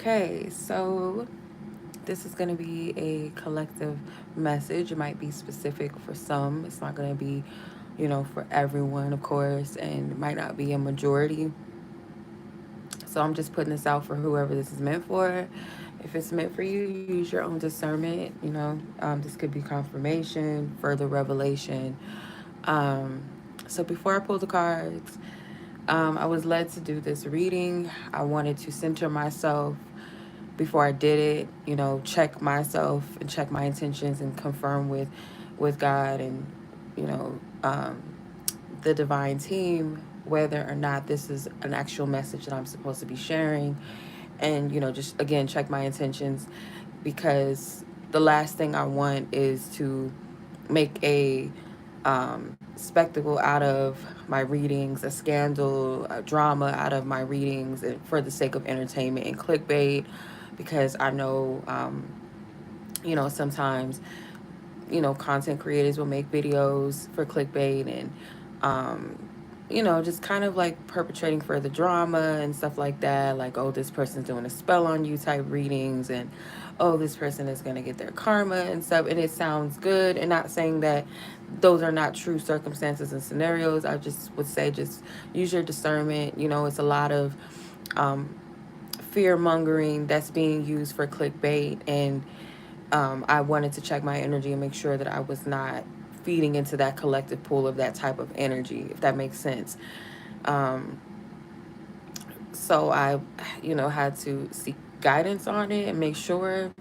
Okay, so this is going to be a collective message. It might be specific for some. It's not going to be, for everyone, of course, and it might not be a majority. So I'm just putting this out for whoever this is meant for. If it's meant for you, use your own discernment. This could be confirmation, further revelation. Um, so before I pull the cards, I was led to do this reading. I wanted to center myself before I did it, check myself and check my intentions and confirm with God and, you know, um, the divine team whether or not this is an actual message that I'm supposed to be sharing. And, just again, check my intentions because the last thing I want is to make a spectacle out of my readings, a scandal, a drama out of my readings for the sake of entertainment and clickbait, because I know, sometimes, content creators will make videos for clickbait and, just kind of like perpetrating further drama and stuff like that. Like, oh, this person's doing a spell on you type readings, and oh, this person is going to get their karma and stuff. And it sounds good. And not saying that those are not true circumstances and scenarios. I just would say just use your discernment. It's a lot of um, fear mongering that's being used for clickbait. And I wanted to check my energy and make sure that I was not feeding into that collective pool of that type of energy, if that makes sense. Um, so I, had to seek guidance on it and make sure.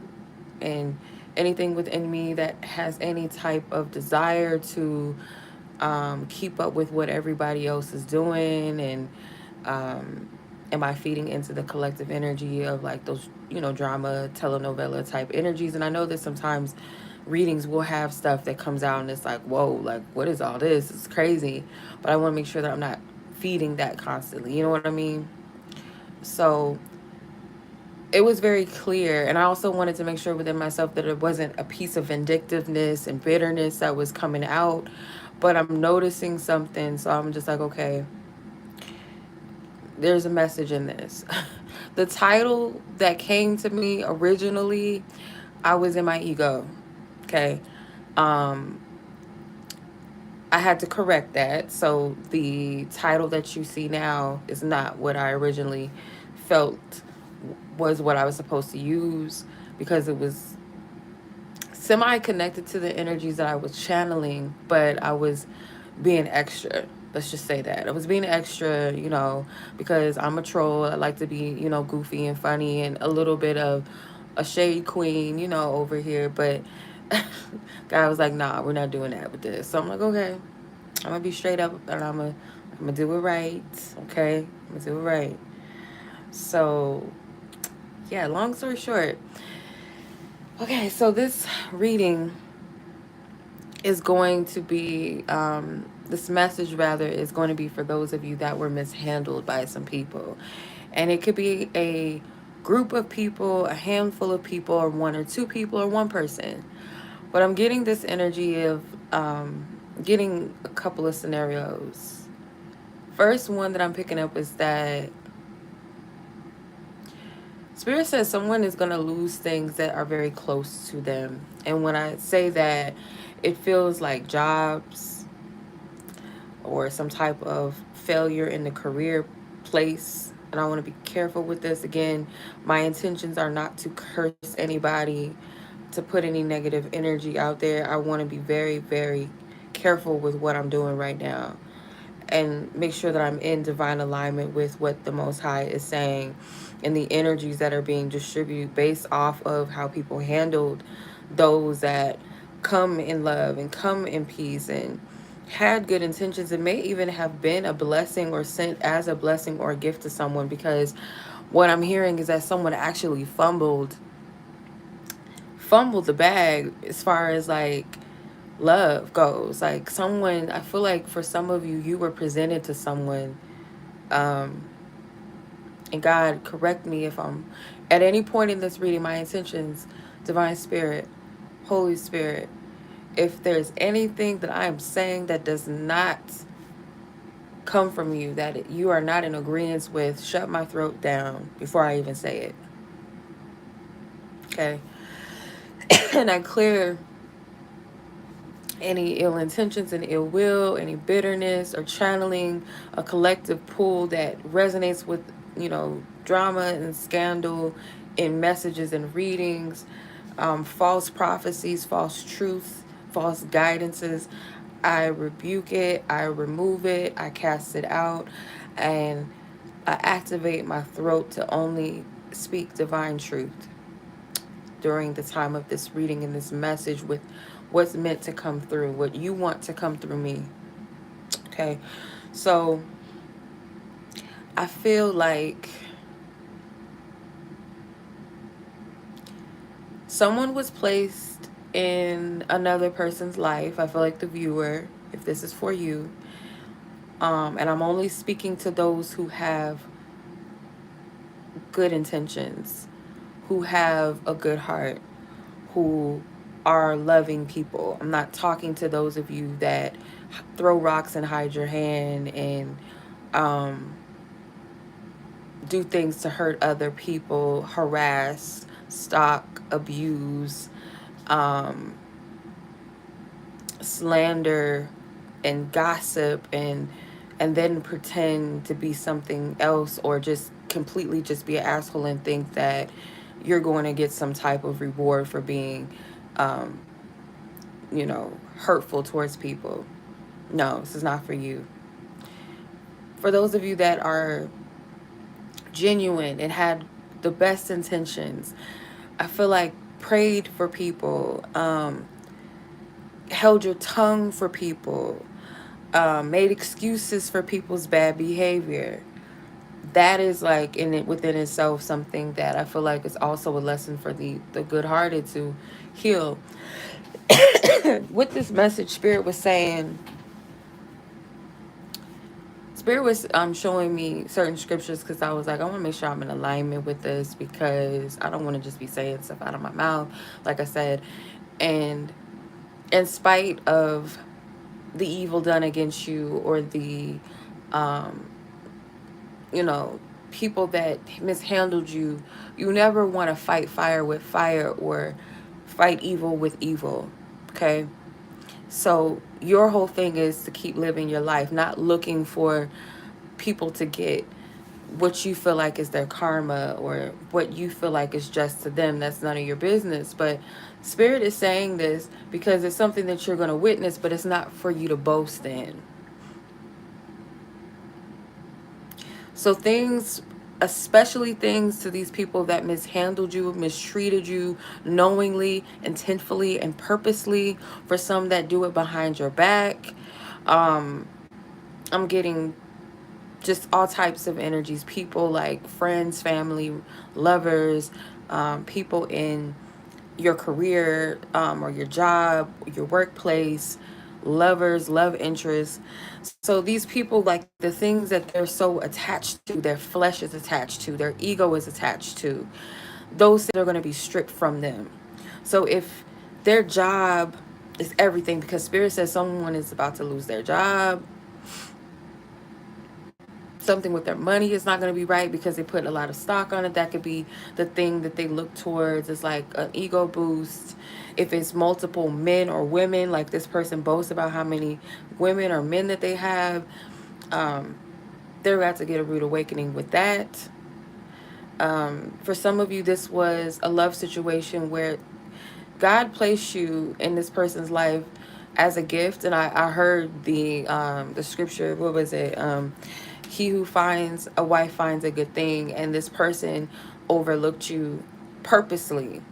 And anything within me that has any type of desire to keep up with what everybody else is doing, and um, am I feeding into the collective energy of like those, drama, telenovela type energies? And I know that sometimes readings will have stuff that comes out and it's like, whoa, like, what is all this? It's crazy. But I want to make sure that I'm not feeding that constantly. You know what I mean? So it was very clear. And I also wanted to make sure within myself that it wasn't a piece of vindictiveness and bitterness that was coming out. But I'm noticing something. So I'm just like, okay, there's a message in this. The title that came to me originally, I was in my ego. Okay. Um, I had to correct that. So the title that you see now is not what I originally felt was what I was supposed to use, because it was semi connected to the energies that I was channeling, but I was being extra. Let's just say that. I was being extra, because I'm a troll. I like to be, goofy and funny and a little bit of a shade queen, over here. But guy was like, nah, we're not doing that with this. So I'm like, okay, I'm gonna be straight up and I'm gonna do it right. Okay? I'm gonna do it right. So yeah, long story short. Okay, so this reading is going to be this message rather is going to be for those of you that were mishandled by some people. And it could be a group of people, a handful of people, or one or two people, or one person. But I'm getting this energy of getting a couple of scenarios. First one that I'm picking up is that Spirit says someone is going to lose things that are very close to them. And when I say that, it feels like jobs or some type of failure in the career place. And I want to be careful with this. Again, my intentions are not to curse anybody, to put any negative energy out there. I want to be very, very careful with what I'm doing right now and make sure that I'm in divine alignment with what the Most High is saying and the energies that are being distributed based off of how people handled those that come in love and come in peace and had good intentions and may even have been a blessing or sent as a blessing or a gift to someone, because what I'm hearing is that someone actually fumbled the bag as far as like love goes. Like someone, I feel like for some of you, you were presented to someone, um, and God, correct me if I'm at any point in this reading, my intentions, divine spirit, Holy Spirit, if there's anything that I am saying that does not come from you, that you are not in agreement with, shut my throat down before I even say it. Okay. And I clear any ill intentions and ill will, any bitterness, or channeling a collective pool that resonates with, drama and scandal in messages and readings, false prophecies, false truths, false guidances. I rebuke it, I remove it, I cast it out, and I activate my throat to only speak divine truth during the time of this reading and this message with what's meant to come through, what you want to come through me. Okay. So I feel like someone was placed in another person's life. I feel like the viewer, if this is for you, and I'm only speaking to those who have good intentions, who have a good heart, who are loving people. I'm not talking to those of you that throw rocks and hide your hand and um, do things to hurt other people, harass, stalk, abuse, um, slander, and gossip, and then pretend to be something else, or just completely just be an asshole and think that you're going to get some type of reward for being um, hurtful towards people. No, this is not for you. For those of you that are genuine and had the best intentions, I feel like prayed for people, held your tongue for people, made excuses for people's bad behavior. That is like in it within itself something that I feel like is also a lesson for the good-hearted to heal. With this message, Spirit was showing me certain scriptures because I was like, I want to make sure I'm in alignment with this because I don't want to just be saying stuff out of my mouth, like I said. And in spite of the evil done against you, or the, um, you know, people that mishandled you, you never want to fight fire with fire or fight evil with evil. Okay. So your whole thing is to keep living your life, not looking for people to get what you feel like is their karma or what you feel like is just to them. That's none of your business. But Spirit is saying this because it's something that you're going to witness, but it's not for you to boast in. So things, especially things to these people that mishandled you, mistreated you knowingly, intentfully, and purposely, for some that do it behind your back. I'm getting just all types of energies. People like friends, family, lovers, people in your career, or your job, your workplace, lovers, love interests. So these people, like the things that they're so attached to, their flesh is attached to, their ego is attached to, those things are going to be stripped from them. So if their job is everything, because Spirit says someone is about to lose their job, something with their money is not going to be right because they put a lot of stock on it. That could be the thing that they look towards. It's like an ego boost. If it's multiple men or women, like this person boasts about how many women or men that they have, um, they're about to get a rude awakening with that. For some of you, this was a love situation where God placed you in this person's life as a gift. And I heard the scripture, what was it? He who finds a wife finds a good thing, and this person overlooked you purposely.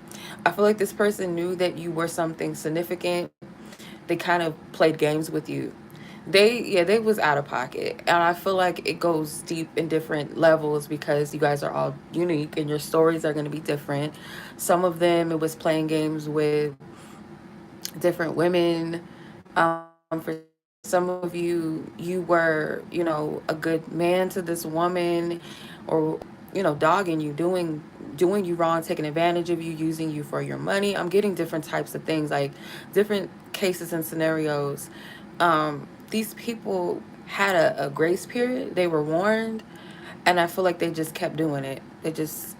I feel like this person knew that you were something significant. They kind of played games with you. They was out of pocket, and I feel like it goes deep in different levels because you guys are all unique and your stories are going to be different. Some of them, it was playing games with different women. For some of you, you were, a good man to this woman, or, dogging you, doing you wrong, taking advantage of you, using you for your money. I'm getting different types of things, like different cases and scenarios. These people had a grace period. They were warned, and I feel like they just kept doing it. They just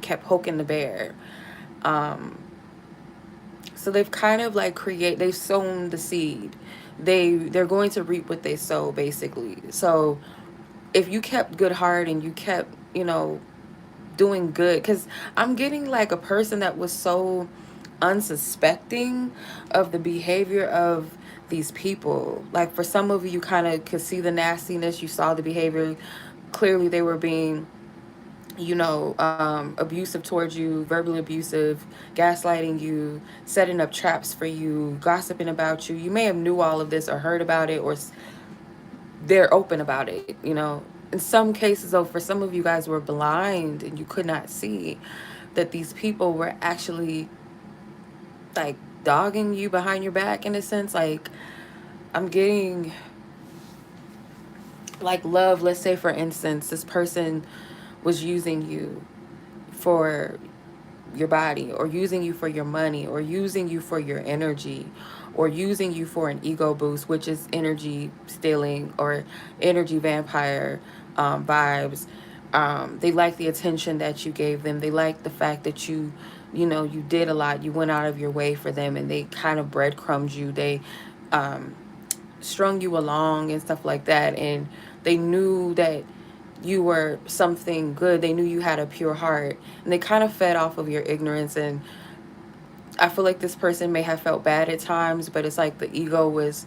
kept poking the bear. Um, so they've kind of like they've sown the seed. They're going to reap what they sow, basically. So if you kept good heart and you kept, doing good, because I'm getting like a person that was so unsuspecting of the behavior of these people. Like for some of you kind of could see the nastiness, you saw the behavior. Clearly they were being, abusive towards you, verbally abusive, gaslighting you, setting up traps for you, gossiping about you. You may have knew all of this or heard about it, or they're open about it, In some cases, though, for some of you guys were blind and you could not see that these people were actually like dogging you behind your back in a sense. Like, I'm getting like love. Let's say, for instance, this person was using you for your body, or using you for your money, or using you for your energy, or using you for an ego boost, which is energy stealing or energy vampire vibes. They like the attention that you gave them. They like the fact that you did a lot. You went out of your way for them, and they kind of breadcrumbed you. They um, strung you along and stuff like that. And they knew that you were something good. They knew you had a pure heart. And they kind of fed off of your ignorance. And I feel like this person may have felt bad at times, but it's like the ego was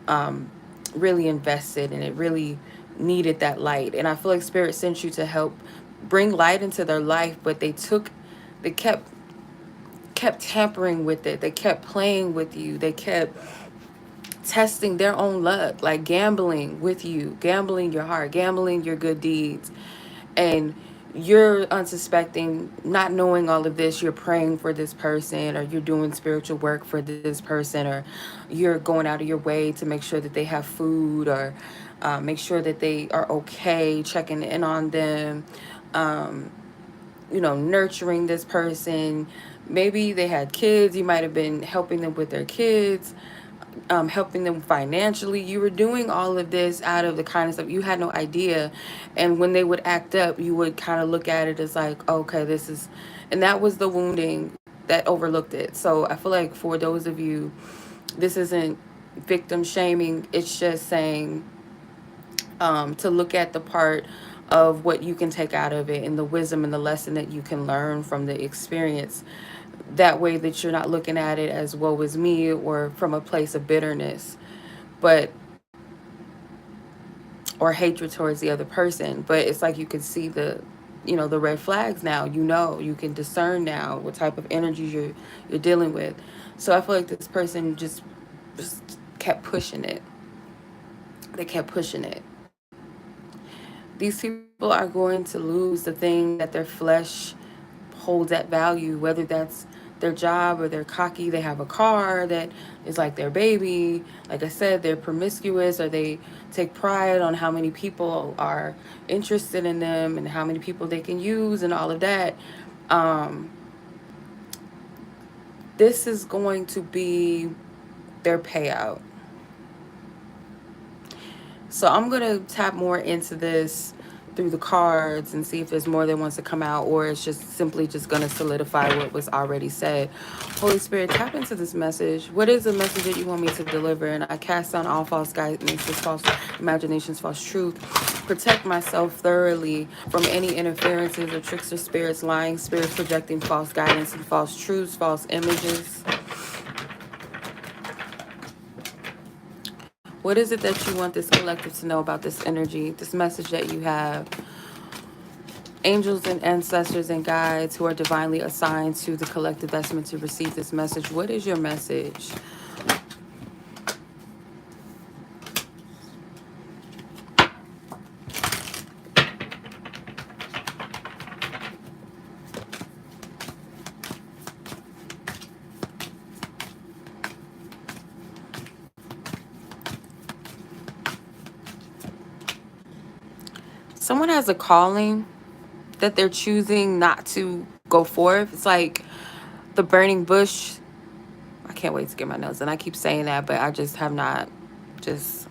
um, really invested and it really needed that light. And I feel like Spirit sent you to help bring light into their life, but they kept tampering with it. They kept playing with you. They kept testing their own luck, like gambling with you, gambling your heart, gambling your good deeds. And you're unsuspecting, not knowing all of this. You're praying for this person, or you're doing spiritual work for this person, or you're going out of your way to make sure that they have food, or make sure that they are okay, checking in on them, um, nurturing this person. Maybe they had kids. You might have been helping them with their kids, helping them financially. You were doing all of this out of the kindness of, you had no idea. And when they would act up, you would kind of look at it as like, okay, this is, and that was the wounding that overlooked it. So I feel like for those of you, this isn't victim shaming. It's just saying to look at the part of what you can take out of it and the wisdom and the lesson that you can learn from the experience. That way that you're not looking at it as woe is me, or from a place of bitterness, but or hatred towards the other person. But it's like you can see the red flags now. You can discern now what type of energies you're dealing with. So I feel like this person just kept pushing it. They kept pushing it. These people are going to lose the thing that their flesh holds at value, whether that's their job, or they're cocky, they have a car that is like their baby. Like I said, they're promiscuous, or they take pride on how many people are interested in them and how many people they can use and all of that. Um, this is going to be their payout. So I'm going to tap more into this through the cards and see if there's more that wants to come out, or it's just simply just going to solidify what was already said. Holy Spirit, tap into this message. What is the message that you want me to deliver? And I cast down all false guidance, false imaginations, false truth. Protect myself thoroughly from any interferences or tricks or spirits, lying spirits projecting false guidance and false truths, false images. What is it that you want this collective to know about this energy, this message that you have? Angels and ancestors and guides who are divinely assigned to the collective that's meant to receive this message. What is your message? Someone has a calling that they're choosing not to go forth. It's like the burning bush. I can't wait to get my notes. And I keep saying that, but I just have not, just,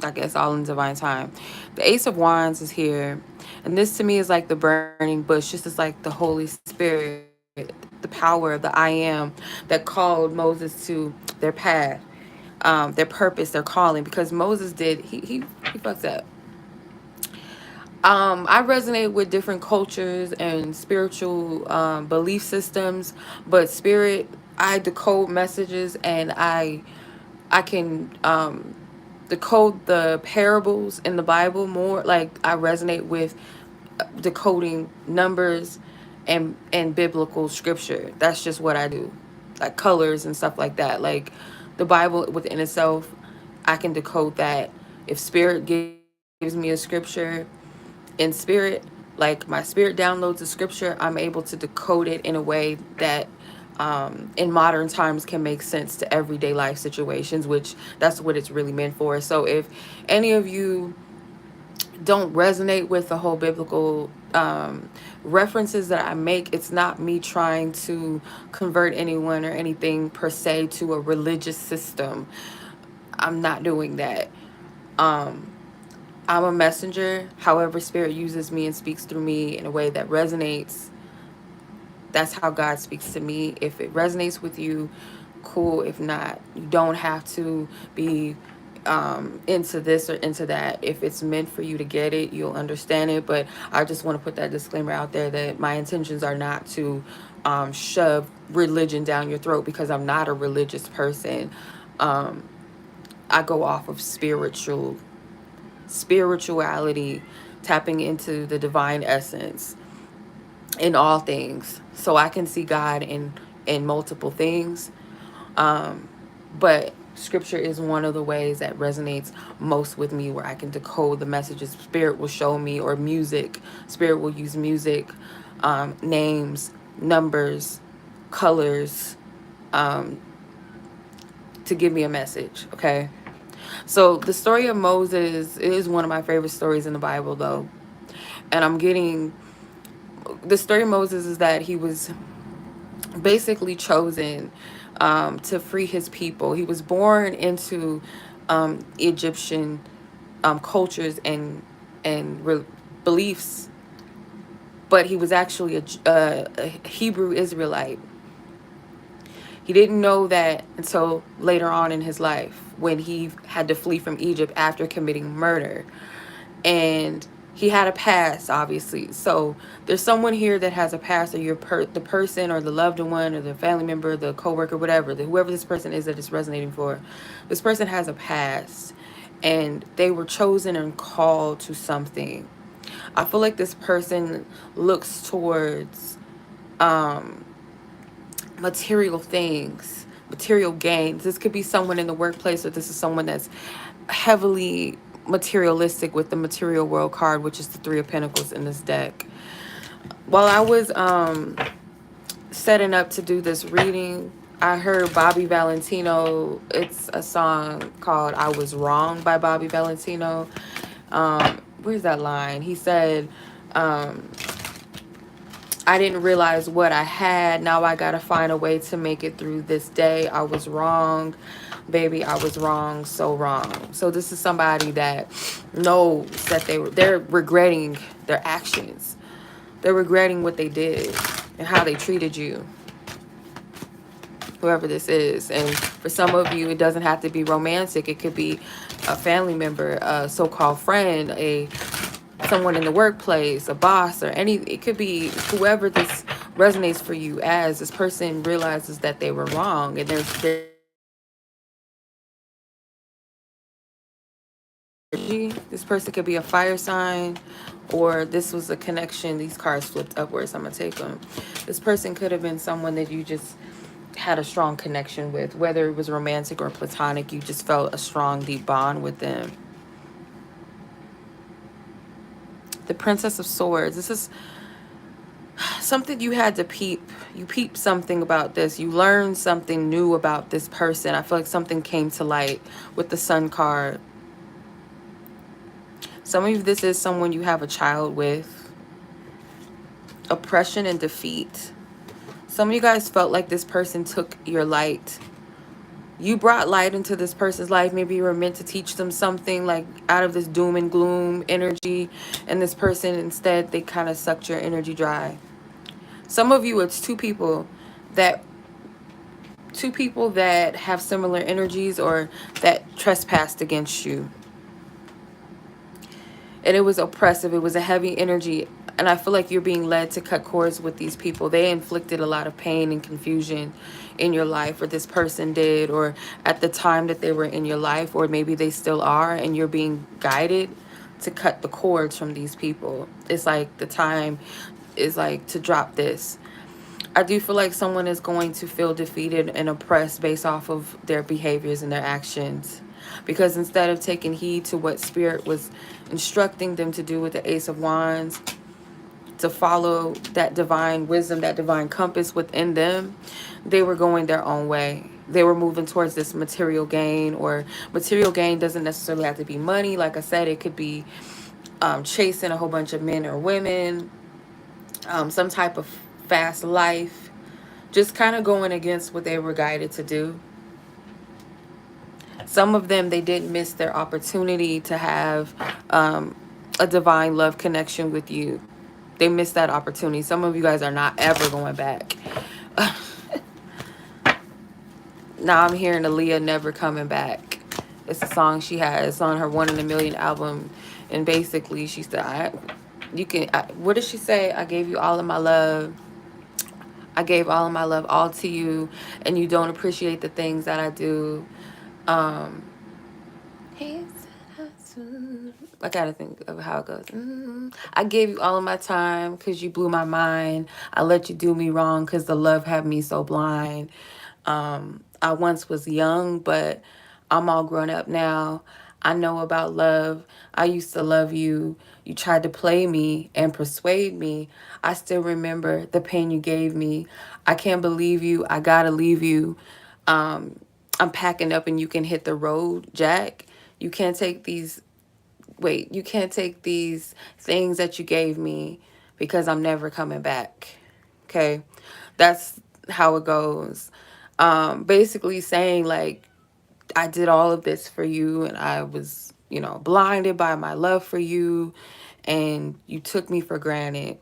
I guess, all in divine time. The Ace of Wands is here. And this to me is like the burning bush. This is like the Holy Spirit the power of the I am that called Moses to their path, their purpose, their calling. Because Moses did, he fucked up. I resonate with different cultures and spiritual belief systems, but spirit, I decode messages, and I can decode the parables in the Bible more. Like, I resonate with decoding numbers and biblical scripture. That's just what I do. Like colors and stuff like that. Like the Bible within itself, I can decode that. If spirit gives me a scripture in spirit, like my spirit downloads the scripture, I'm able to decode it in a way that in modern times can make sense to everyday life situations, which that's what it's really meant for. So if any of you don't resonate with the whole biblical references that I make, it's not me trying to convert anyone or anything per se to a religious system. I'm not doing that. Um, I'm a messenger. However, Spirit uses me and speaks through me in a way that resonates. That's how God speaks to me. If it resonates with you, cool. If not, you don't have to be into this or into that. If it's meant for you to get it, you'll understand it. But I just want to put that disclaimer out there that my intentions are not to shove religion down your throat, because I'm not a religious person. Um, I go off of spirituality, tapping into the divine essence in all things, so I can see God in multiple things. um but scripture is one of the ways that resonates most with me, where I can decode the messages spirit will show me, or music. Spirit will use music, names, numbers, colors, um to give me a message. Okay, so the story of Moses is one of my favorite stories in the Bible, though. And I'm getting the story of Moses is that he was basically chosen to free his people. He was born into Egyptian cultures and beliefs, but he was actually a Hebrew Israelite. He didn't know that until later on in his life, when he had to flee from Egypt after committing murder. And he had a past, obviously. So there's someone here that has a past, or the person or the loved one or the family member, the coworker, whatever, whoever this person is that it's resonating for. This person has a past, and they were chosen and called to something. I feel like this person looks towards um, material things, material gains. This could be someone in the workplace, or this is someone that's heavily materialistic with the material world card, which is the Three of Pentacles in this deck. While I was setting up to do this reading, I heard Bobby Valentino. It's a song called I Was Wrong by Bobby Valentino. Where's that line? He said, I didn't realize what I had. Now I gotta find a way to make it through this day. I was wrong. Baby, I was wrong. So wrong. So this is somebody that knows that they're regretting their actions. They're regretting what they did and how they treated you, whoever this is. And for some of you, it doesn't have to be romantic. It could be a family member, a so-called friend, someone in the workplace, a boss, or it could be whoever this resonates for you as. This person realizes that they were wrong, and there's this person could be a fire sign, or this was a connection. These cards flipped upwards. I'm gonna take them. This person could have been someone that you just had a strong connection with, whether it was romantic or platonic. You just felt a strong, deep bond with them. The Princess of Swords. This is something you had to peep. You peeped something about this. You learned something new about this person. I feel like something came to light with the Sun card. Some of you, this is someone you have a child with. Oppression and defeat. Some of you guys felt like this person took your light. You brought light into this person's life. Maybe you were meant to teach them something, like out of this doom and gloom energy. And this person, instead, they kind of sucked your energy dry. Some of you, it's two people that two people that have similar energies or that trespassed against you, and it was oppressive. It was a heavy energy. And I feel like you're being led to cut cords with these people. They inflicted a lot of pain and confusion in your life, or this person did, or at the time that they were in your life, or maybe they still are, and you're being guided to cut the cords from these people. It's like the time is like to drop this. I do feel like someone is going to feel defeated and oppressed based off of their behaviors and their actions. Because instead of taking heed to what Spirit was instructing them to do with the Ace of Wands, to follow that divine wisdom, that divine compass within them, they were going their own way. They were moving towards this material gain, or material gain doesn't necessarily have to be money. Like I said, it could be chasing a whole bunch of men or women, some type of fast life, just kind of going against what they were guided to do. Some of them, they didn't miss their opportunity to have a divine love connection with you. They missed that opportunity. Some of you guys are not ever going back. Now I'm hearing Aaliyah Never Coming Back. It's a song she has on her One in a Million album. And basically she said, what did she say? I gave you all of my love. I gave all of my love all to you, and you don't appreciate the things that I do. Um, I gotta think of how it goes. I gave you all of my time because you blew my mind. I let you do me wrong because the love had me so blind. I once was young, but I'm all grown up now. I know about love. I used to love you. You tried to play me and persuade me. I still remember the pain you gave me. I can't believe you. I gotta leave you. I'm packing up and you can hit the road, Jack. You can't take these, you can't take these things that you gave me because I'm never coming back. Okay? That's how it goes. Basically saying like, I did all of this for you and I was, blinded by my love for you and you took me for granted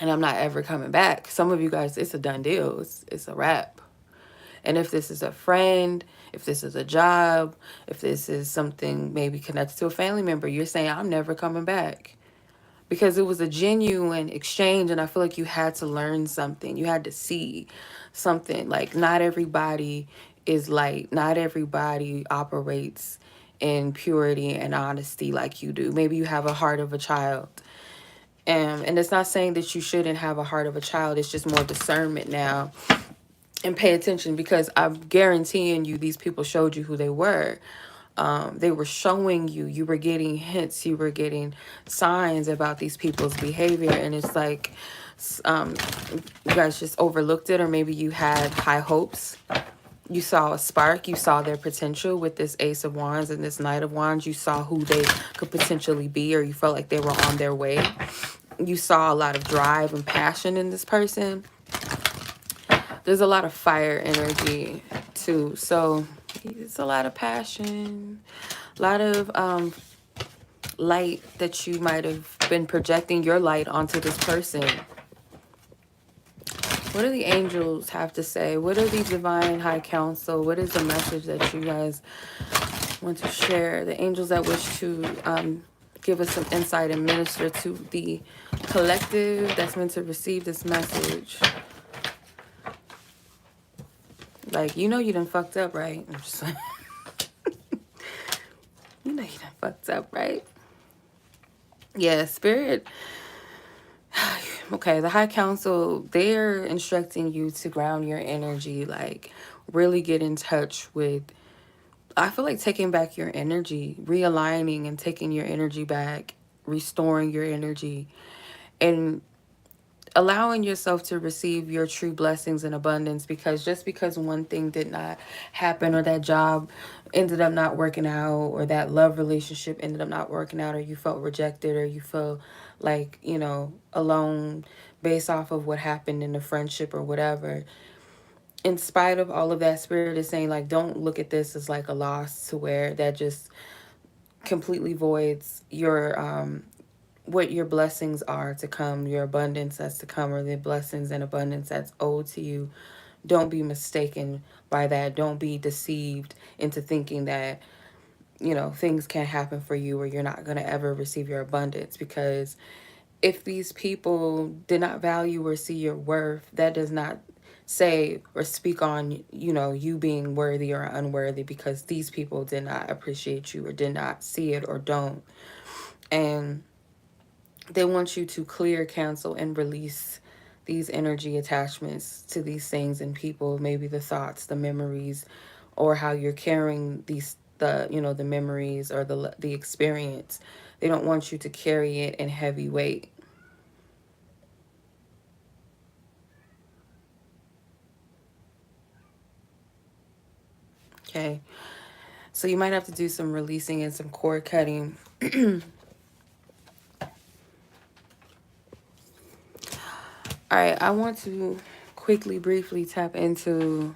and I'm not ever coming back. Some of you guys, it's a done deal. It's a wrap. And if this is a friend, if this is a job, if this is something maybe connected to a family member, you're saying, I'm never coming back. Because it was a genuine exchange, and I feel like you had to learn something. You had to see something. Like, not everybody is light. Not everybody operates in purity and honesty like you do. Maybe you have a heart of a child. And it's not saying that you shouldn't have a heart of a child. It's just more discernment now. And pay attention, because I'm guaranteeing you these people showed you who they were. They were showing you. You were getting hints. You were getting signs about these people's behavior. And it's like you guys just overlooked it, or maybe you had high hopes. You saw a spark. You saw their potential with this Ace of Wands and this Knight of Wands. You saw who they could potentially be, or you felt like they were on their way. You saw a lot of drive and passion in this person. There's a lot of fire energy too. So it's a lot of passion, a lot of light that you might have been projecting your light onto this person. What do the angels have to say? What are the divine high council? What is the message that you guys want to share? The angels that wish to give us some insight and minister to the collective that's meant to receive this message. Like, you done fucked up, right? I'm just like, you done fucked up, right? Yeah, Spirit. Okay, the High Council, they're instructing you to ground your energy, like really get in touch with, I feel like taking back your energy, realigning and taking your energy back, restoring your energy, and allowing yourself to receive your true blessings and abundance. Because just because one thing did not happen, or that job ended up not working out, or that love relationship ended up not working out, or you felt rejected, or you feel like, alone based off of what happened in the friendship or whatever, in spite of all of that, Spirit is saying, like, don't look at this as like a loss, to where that just completely voids your what your blessings are to come, your abundance that's to come, or the blessings and abundance that's owed to you. Don't be mistaken by that. Don't be deceived into thinking that, things can't happen for you or you're not going to ever receive your abundance. Because if these people did not value or see your worth, that does not say or speak on, you being worthy or unworthy, because these people did not appreciate you or did not see it or don't. And they want you to clear, cancel, and release these energy attachments to these things and people, maybe the thoughts, the memories, or how you're carrying the memories or the experience. They don't want you to carry it in heavy weight. Okay. So you might have to do some releasing and some cord cutting. All right, I want to quickly, briefly tap into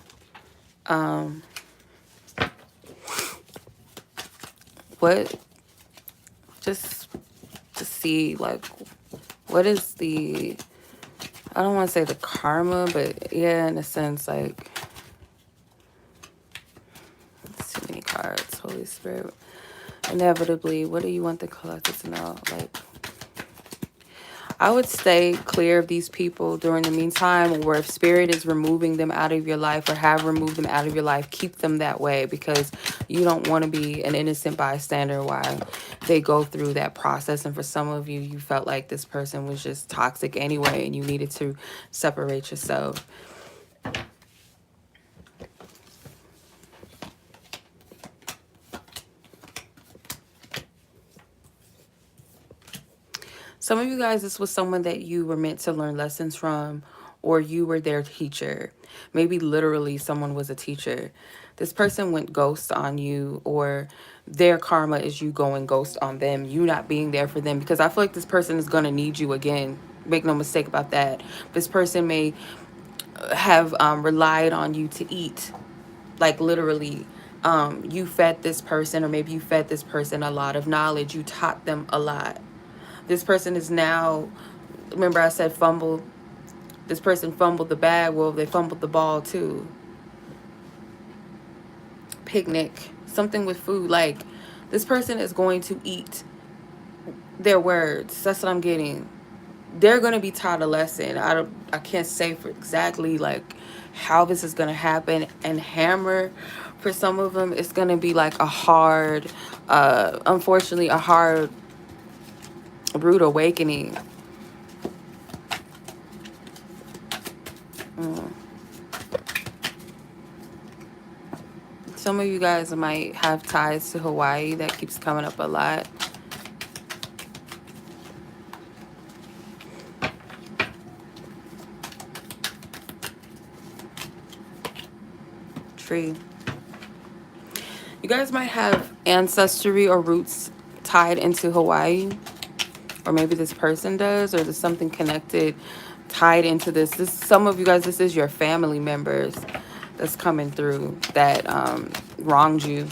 what, just to see, like, what is the, I don't want to say the karma, but yeah, in a sense, like, it's too many cards. Holy Spirit. Inevitably, what do you want the collector to know? Like, I would stay clear of these people during the meantime, or if spirit is removing them out of your life or have removed them out of your life, keep them that way, because you don't want to be an innocent bystander while they go through that process. And for some of you, you felt like this person was just toxic anyway and you needed to separate yourself. Some of you guys, this was someone that you were meant to learn lessons from, or you were their teacher. Maybe literally someone was a teacher. This person went ghost on you, or their karma is you going ghost on them, you not being there for them, because I feel like this person is going to need you again. Make no mistake about that. This person may have relied on you to eat, like literally. You fed this person, or maybe you fed this person a lot of knowledge. You taught them a lot. This person is now, remember I said fumble, this person fumbled the bag, well, they fumbled the ball too. Picnic, something with food, like, this person is going to eat their words. That's what I'm getting. They're going to be taught a lesson. I can't say for exactly like how this is going to happen. And hammer, for some of them, it's going to be like a hard, unfortunately, a hard, rude awakening. Some of you guys might have ties to Hawaii. That keeps coming up a lot. Tree. You guys might have ancestry or roots tied into Hawaii. Or maybe this person does, or there's something connected, tied into this. Some of you guys, this is your family members that's coming through that wronged you.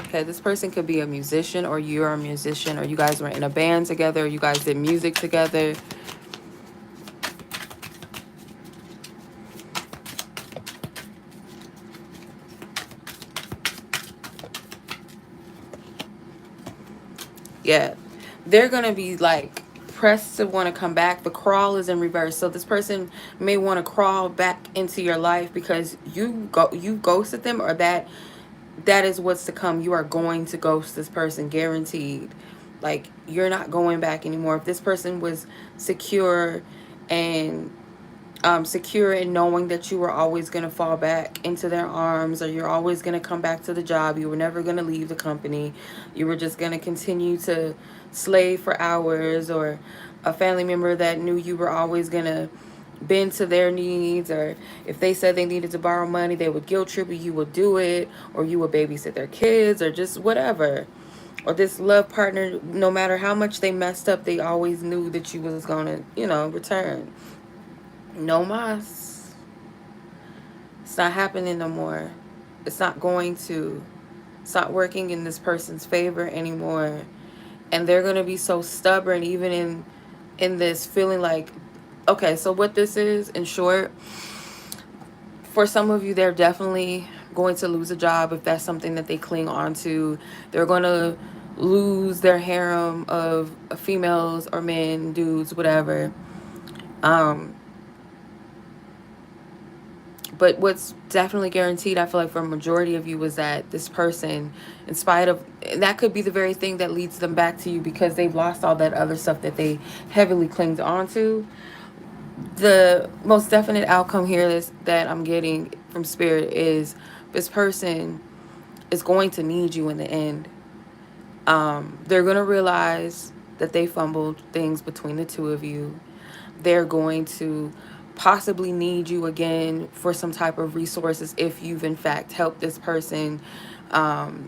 Okay, this person could be a musician, or you're a musician, or you guys were in a band together, or you guys did music together. Yeah, they're gonna be like pressed to want to come back. The crawl is in reverse, so this person may want to crawl back into your life because you ghosted them, or that is what's to come. You are going to ghost this person, guaranteed. Like, you're not going back anymore. If this person was secure and secure in knowing that you were always going to fall back into their arms, or you're always going to come back to the job, you were never going to leave the company, you were just going to continue to slave for hours, or a family member that knew you were always going to bend to their needs, or if they said they needed to borrow money, they would guilt trip you, you would do it, or you would babysit their kids, or just whatever. Or this love partner, no matter how much they messed up, they always knew that you was going to, return. No mas. It's not happening no more. It's not going to. It's not working in this person's favor anymore. And they're going to be so stubborn even in this feeling like, okay, so what this is, in short, for some of you, they're definitely going to lose a job if that's something that they cling on to. They're going to lose their harem of females or men, dudes, whatever. Um, but what's definitely guaranteed, I feel like for a majority of you, was that this person, in spite of, that could be the very thing that leads them back to you because they've lost all that other stuff that they heavily clinged onto. The most definite outcome here is that I'm getting from spirit is this person is going to need you in the end. They're going to realize that they fumbled things between the two of you. They're going to possibly need you again for some type of resources if you've in fact helped this person.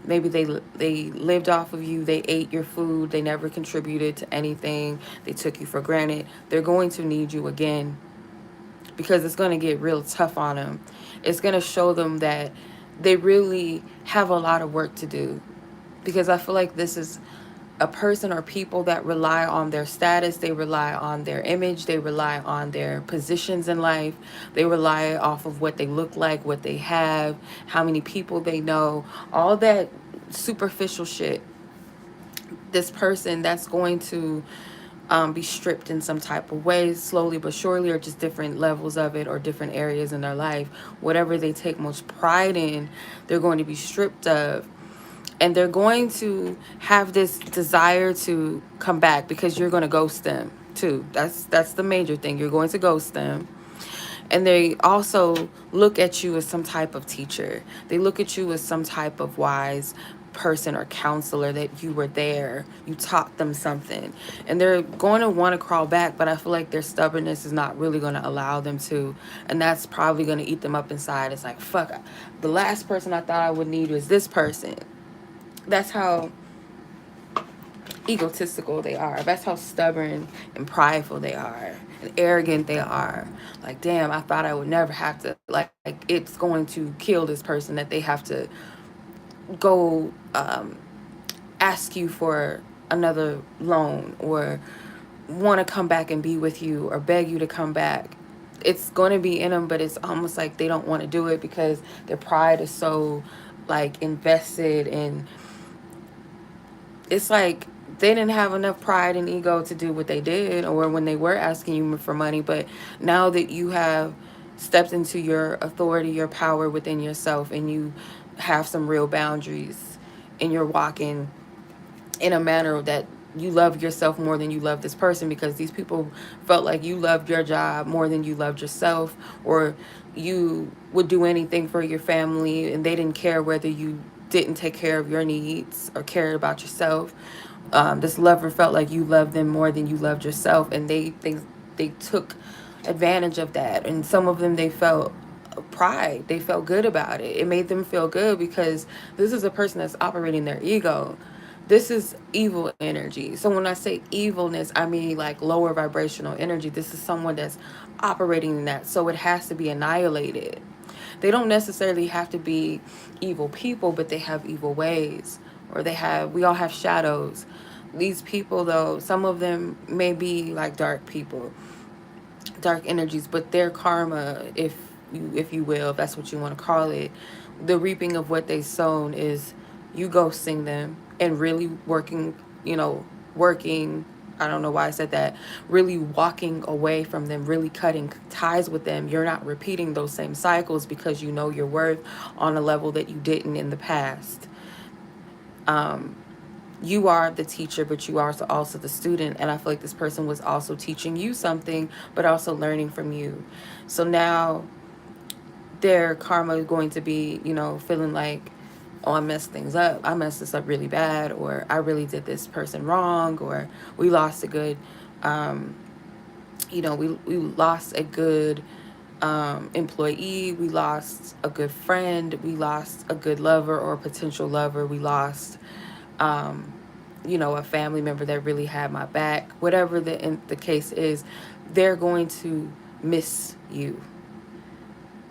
Maybe they lived off of you, they ate your food, they never contributed to anything, they took you for granted. They're going to need you again because it's going to get real tough on them. It's going to show them that they really have a lot of work to do, because I feel like this is a person or people that rely on their status, they rely on their image, they rely on their positions in life, they rely off of what they look like, what they have, how many people they know, all that superficial shit. This person that's going to be stripped in some type of way, slowly but surely, or just different levels of it or different areas in their life. Whatever they take most pride in, they're going to be stripped of. And they're going to have this desire to come back because you're going to ghost them too. That's the major thing. You're going to ghost them. And they also look at you as some type of teacher. They look at you as some type of wise person or counselor, that you were there, you taught them something. And they're going to want to crawl back, but I feel like their stubbornness is not really going to allow them to. And that's probably going to eat them up inside. It's like, fuck, the last person I thought I would need was this person. That's how egotistical they are. That's how stubborn and prideful they are and arrogant they are. Like, damn, I thought I would never have to, like it's going to kill this person that they have to go ask you for another loan or want to come back and be with you or beg you to come back. It's going to be in them, but it's almost like they don't want to do it because their pride is so like invested in. It's like they didn't have enough pride and ego to do what they did, or when they were asking you for money. But now that you have stepped into your authority, your power within yourself, and you have some real boundaries, and you're walking in a manner that you love yourself more than you love this person, because these people felt like you loved your job more than you loved yourself, or you would do anything for your family and they didn't care whether you didn't take care of your needs or cared about yourself. This lover felt like you loved them more than you loved yourself, and they took advantage of that. And some of them, they felt pride, they felt good about it. It made them feel good because this is a person that's operating their ego. This is evil energy. So when I say evilness, I mean like lower vibrational energy. This is someone that's operating in that, so it has to be annihilated. They don't necessarily have to be evil people, but they have evil ways, or we all have shadows. These people, though, some of them may be like dark people, dark energies, but their karma, if you will, if that's what you want to call it, the reaping of what they sown is you ghosting them and really working, working. I don't know why I said that. Really walking away from them, really cutting ties with them. You're not repeating those same cycles because you know your worth on a level that you didn't in the past. You are the teacher, but you are also the student. And I feel like this person was also teaching you something, but also learning from you. So now their karma is going to be, feeling like, oh, I messed things up. I messed this up really bad, or I really did this person wrong, or we lost a good, we lost a good employee, we lost a good friend, we lost a good lover or a potential lover, we lost a family member that really had my back. Whatever the case is, they're going to miss you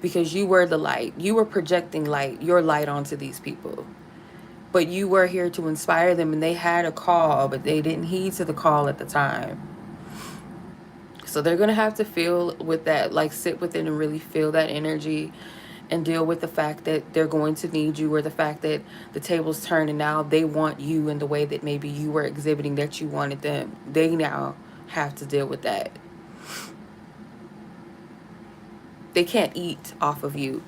because you were the light. You were projecting light, your light onto these people. but you were here to inspire them, and they had a call, but they didn't heed to the call at the time. So they're going to have to feel with that, like sit with it and really feel that energy and deal with the fact that they're going to need you, or the fact that the tables turned and now they want you in the way that maybe you were exhibiting that you wanted them. They now have to deal with that. They can't eat off of you.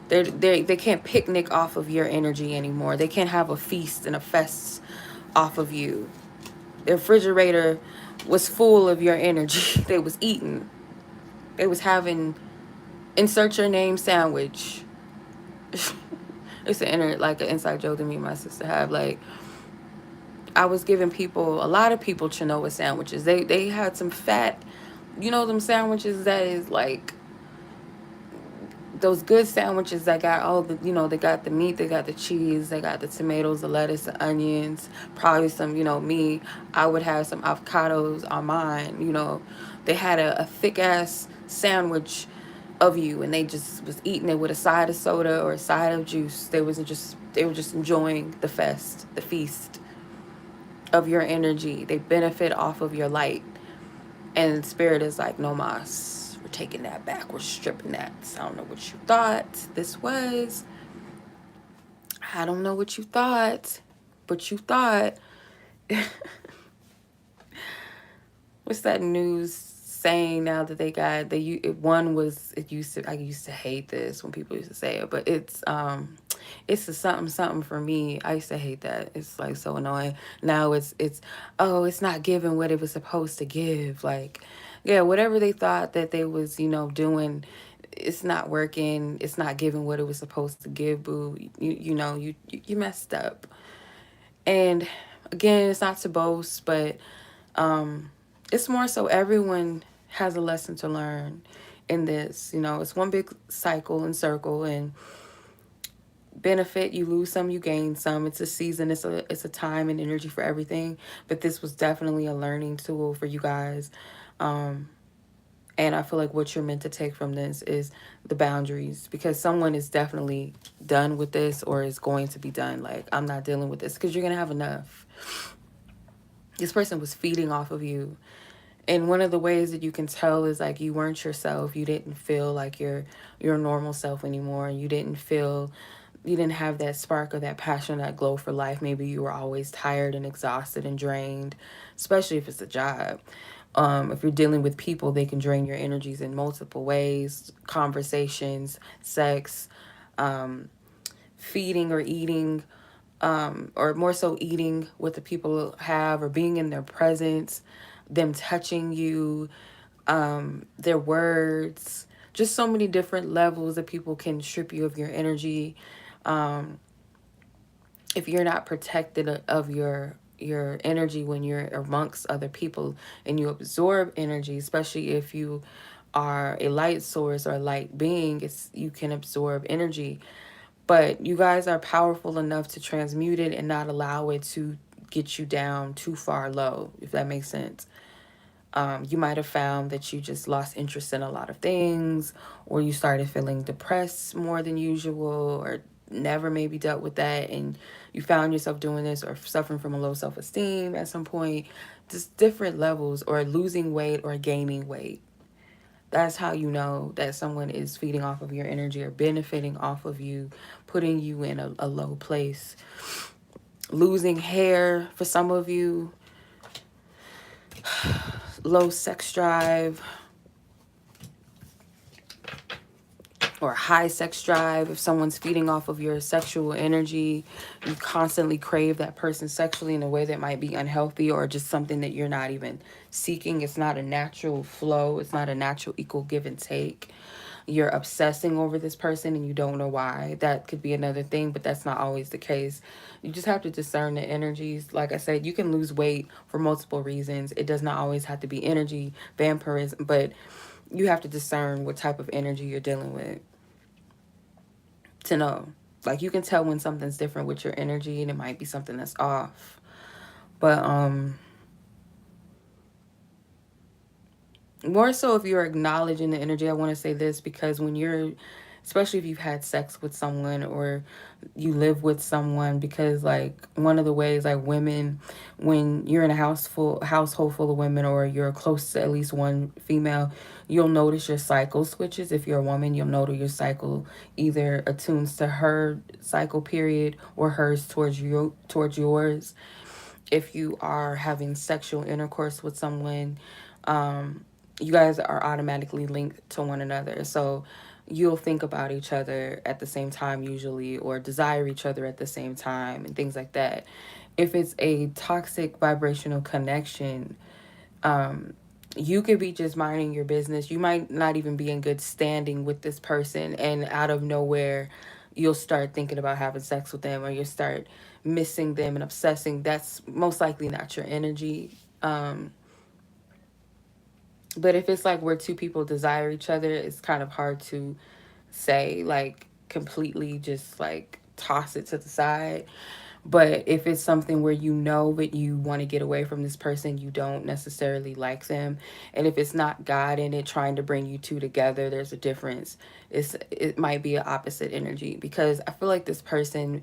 They can't picnic off of your energy anymore. They can't have a feast and a fest off of you. The refrigerator was full of your energy. They was eating. They was having insert your name sandwich. It's like an inside joke that me and my sister have. Like, I was giving people, a lot of people, Chinoa sandwiches. They had some fat, them sandwiches that is like those good sandwiches that got all the, they got the meat, they got the cheese, they got the tomatoes, the lettuce, the onions, probably some, me, I would have some avocados on mine. They had a thick ass sandwich of you, and they just was eating it with a side of soda or a side of juice. They were just enjoying the feast of your energy. They benefit off of your light. And spirit is like, no mas, we're taking that back. We're stripping that. So I don't know what you thought this was. I don't know what you thought, but you thought. What's that news saying now that they got one was, I used to hate this when people used to say it, but it's a something for me. I used to hate that. It's like so annoying. Now oh, it's not giving what it was supposed to give. Like, yeah, whatever they thought that they was, doing, it's not working. It's not giving what it was supposed to give, boo. You messed up. And again, it's not to boast, but it's more so everyone has a lesson to learn in this. It's one big cycle and circle, and benefit, you lose some, you gain some. It's a season, it's a time and energy for everything. But this was definitely a learning tool for you guys. And I feel like what you're meant to take from this is the boundaries, because someone is definitely done with this, or is going to be done. Like, I'm not dealing with this, because you're going to have enough. This person was feeding off of you. And one of the ways that you can tell is like you weren't yourself. You didn't feel like your normal self anymore. You didn't have that spark or that passion, that glow for life. Maybe you were always tired and exhausted and drained, especially if it's a job. If you're dealing with people, they can drain your energies in multiple ways: conversations, sex, feeding or eating, or more so eating what the people have, or being in their presence, them touching you, their words, just so many different levels that people can strip you of your energy. If you're not protected of your energy when you're amongst other people and you absorb energy, especially if you are a light source or a light being, you can absorb energy. But you guys are powerful enough to transmute it and not allow it to get you down too far low, if that makes sense. You might have found that you just lost interest in a lot of things, or you started feeling depressed more than usual, or never maybe dealt with that, and you found yourself doing this, or suffering from a low self-esteem at some point. Just different levels, or losing weight or gaining weight. That's how you know that someone is feeding off of your energy or benefiting off of you, putting you in a low place. Losing hair for some of you, low sex drive, or high sex drive. If someone's feeding off of your sexual energy, you constantly crave that person sexually in a way that might be unhealthy, or just something that you're not even seeking. It's not a natural flow. It's not a natural equal give and take. You're obsessing over this person and you don't know why. That could be another thing, but that's not always the case. You just have to discern the energies. Like I said, you can lose weight for multiple reasons. It does not always have to be energy, vampirism, but you have to discern what type of energy you're dealing with to know. Like, you can tell when something's different with your energy, and it might be something that's off. But more so if you're acknowledging the energy, I want to say this, because when you're especially if you've had sex with someone or you live with someone, because like one of the ways like women, when you're in a household full of women, or you're close to at least one female, you'll notice your cycle switches. If you're a woman, you'll notice your cycle either attunes to her cycle period or hers towards yours. If you are having sexual intercourse with someone, um, you guys are automatically linked to one another. So you'll think about each other at the same time usually, or desire each other at the same time, and things like that. If it's a toxic vibrational connection, um, you could be just minding your business. You might not even be in good standing with this person, and out of nowhere, you'll start thinking about having sex with them, or you'll start missing them and obsessing. That's most likely not your energy. Um, but if it's like where two people desire each other, it's kind of hard to say, like, completely just like toss it to the side. But if it's something where you know that you want to get away from this person, you don't necessarily like them, and if it's not God in it trying to bring you two together, there's a difference. It might be an opposite energy, because I feel like this person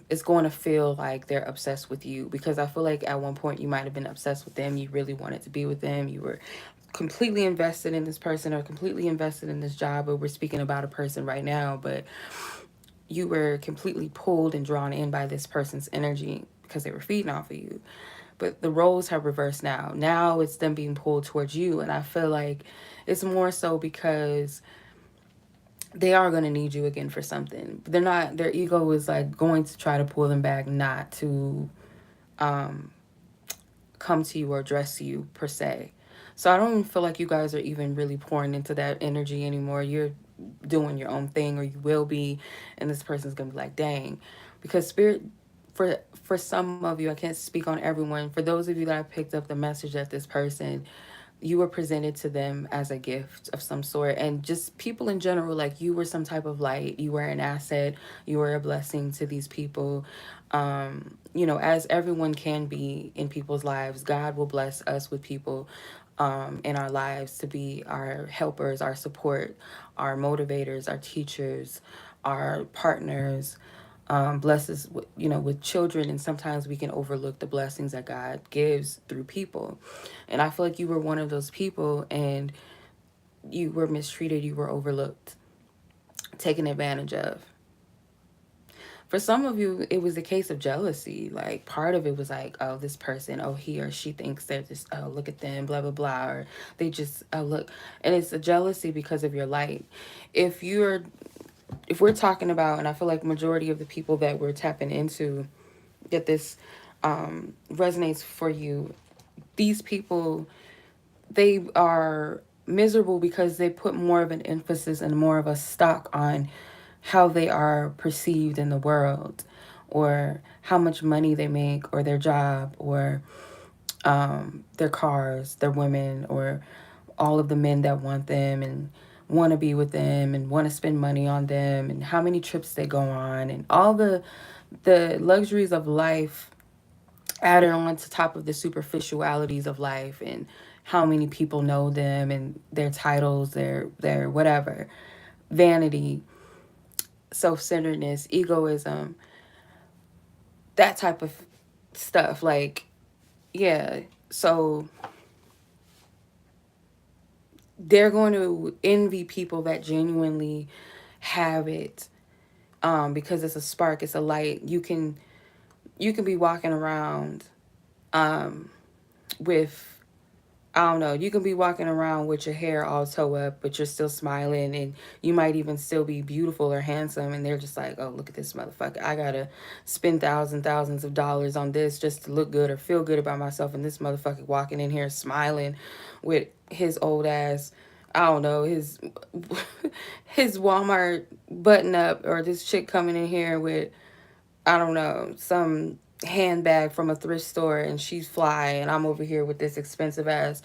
is going to feel like they're obsessed with you, because I feel like at one point you might have been obsessed with them. You really wanted to be with them. You were completely invested in this person, or completely invested in this job, or we're speaking about a person right now, but you were completely pulled and drawn in by this person's energy because they were feeding off of you. But the roles have reversed now. Now it's them being pulled towards you. And I feel like it's more so because they are going to need you again for something. They're not, their ego is like going to try to pull them back, not to um, come to you or address you per se. So I don't even feel like you guys are even really pouring into that energy anymore. You're doing your own thing, or you will be, and this person's gonna be like, dang. Because spirit, for some of you, I can't speak on everyone. For those of you that have picked up the message that this person, you were presented to them as a gift of some sort, and just people in general, like you were some type of light, you were an asset, you were a blessing to these people. You know, as everyone can be in people's lives, God will bless us with people in our lives to be our helpers, our support, our motivators, our teachers, our partners. Bless us, you know, with children, and sometimes we can overlook the blessings that God gives through people. And I feel like you were one of those people, and you were mistreated, you were overlooked, taken advantage of. For some of you, it was a case of jealousy. Like, part of it was like, oh, this person, oh, he or she thinks they're just, oh, look at them, blah, blah, blah. Or they just, oh, look. And it's a jealousy because of your light. If you're, if we're talking about, and I feel like majority of the people that we're tapping into, that this resonates for you, these people, they are miserable because they put more of an emphasis and more of a stock on how they are perceived in the world, or how much money they make, or their job, or their cars, their women, or all of the men that want them and want to be with them and want to spend money on them, and how many trips they go on, and all the luxuries of life added on to top of the superficialities of life, and how many people know them, and their titles, their whatever, vanity, self-centeredness, egoism, that type of stuff. Like, yeah. So they're going to envy people that genuinely have it, because it's a spark, it's a light. You can be walking around with, I don't know, you can be walking around with your hair all toe up, but you're still smiling, and you might even still be beautiful or handsome, and they're just like, oh, look at this motherfucker. I gotta spend thousands of dollars on this just to look good or feel good about myself, and this motherfucker walking in here smiling with his old ass, I don't know, his his Walmart button up, or this chick coming in here with, I don't know, some handbag from a thrift store, and she's fly, and I'm over here with this expensive ass